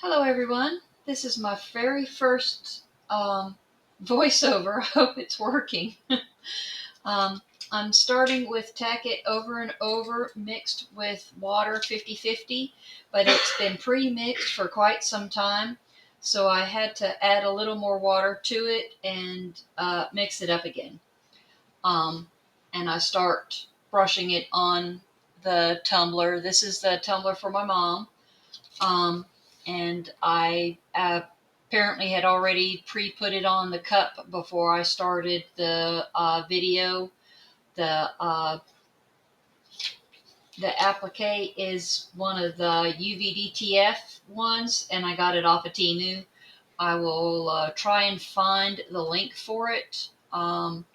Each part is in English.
Hello everyone, this is my very first voiceover. I hope it's working. um, I'm starting with tack it over and over mixed with water 50-50, but it's been pre-mixed for quite some time, so I had to add a little more water to it and mix it up again. And I start brushing it on the tumbler. This is the tumbler for my mom. Um, and I apparently had already pre-put it on the cup before I started the video. The uh, the applique is one of the UVDTF ones, and I got it off of Temu. I will try and find the link for it. I'm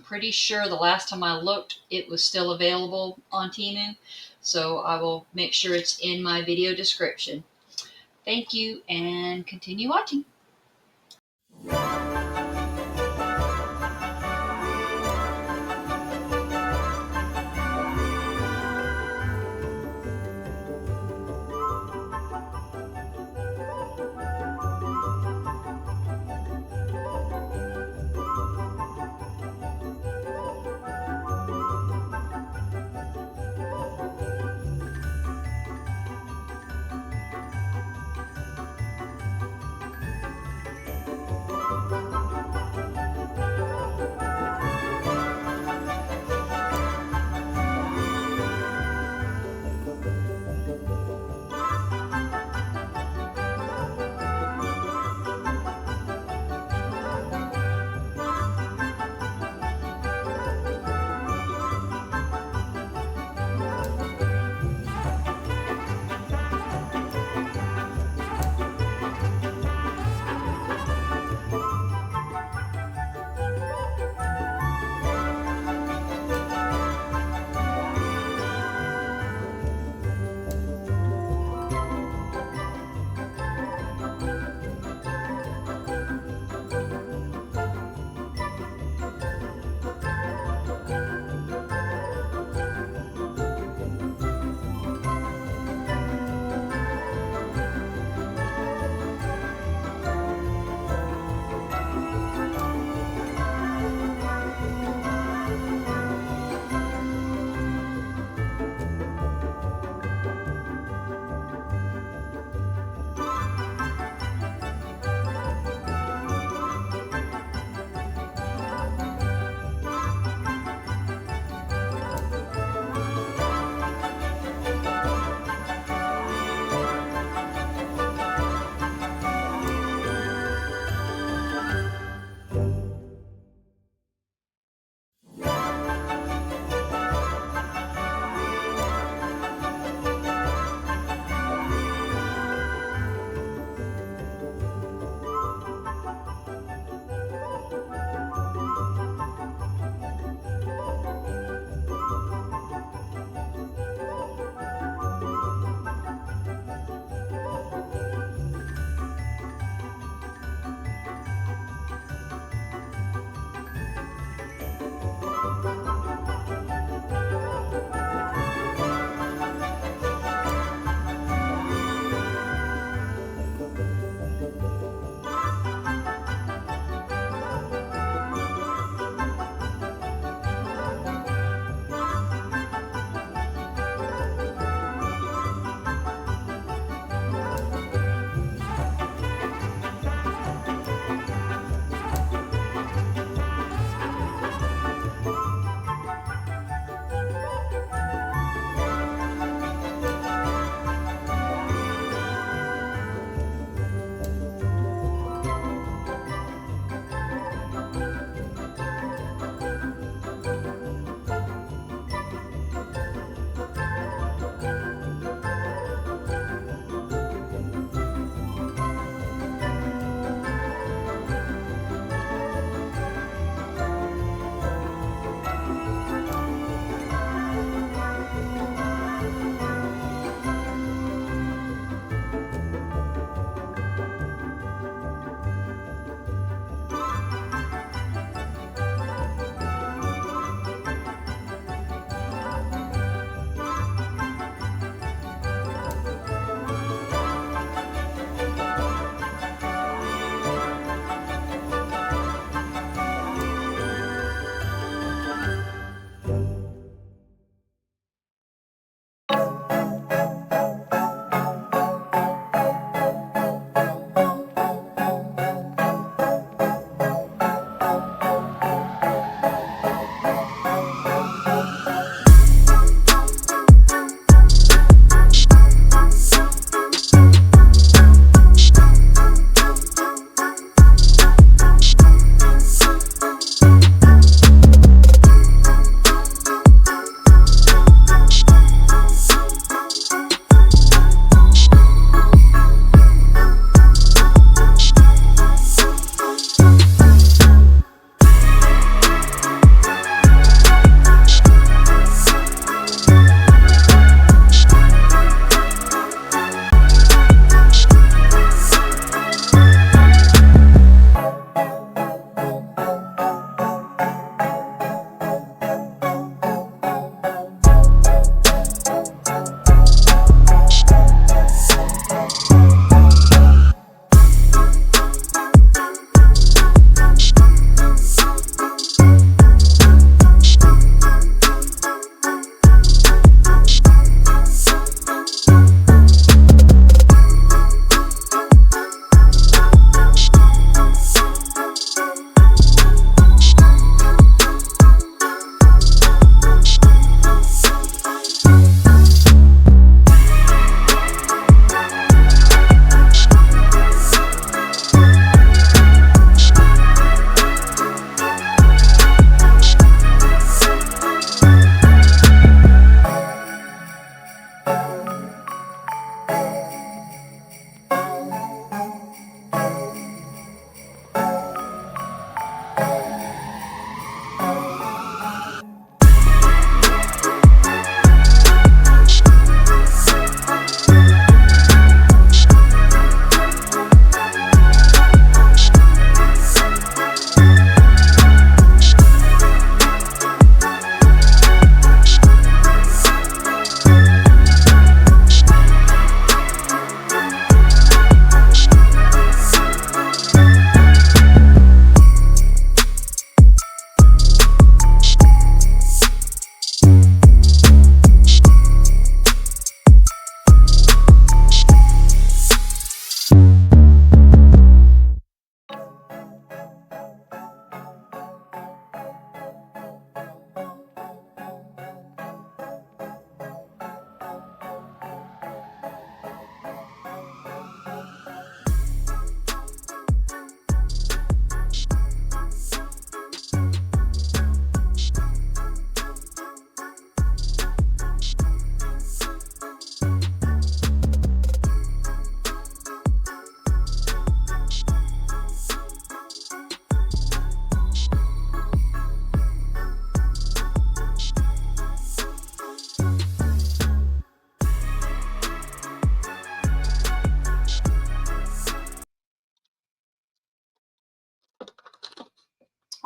pretty sure the last time I looked, it was still available on Temu, so I will make sure it's in my video description. Thank you and continue watching.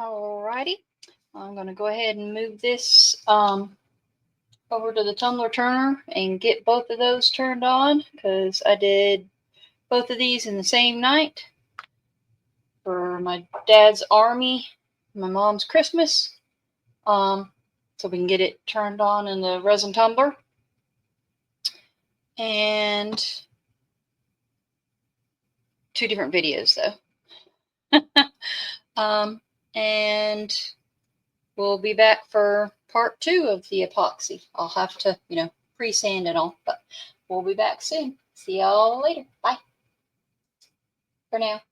Alrighty, I'm going to go ahead and move this over to the tumbler turner and get both of those turned on, because I did both of these in the same night for my dad's army, my mom's Christmas, so we can get it turned on in the resin tumbler. And 2 different videos though. And we'll be back for part 2 of the epoxy. I'll have to, pre-sand and all, but we'll be back soon. See y'all later. Bye for now.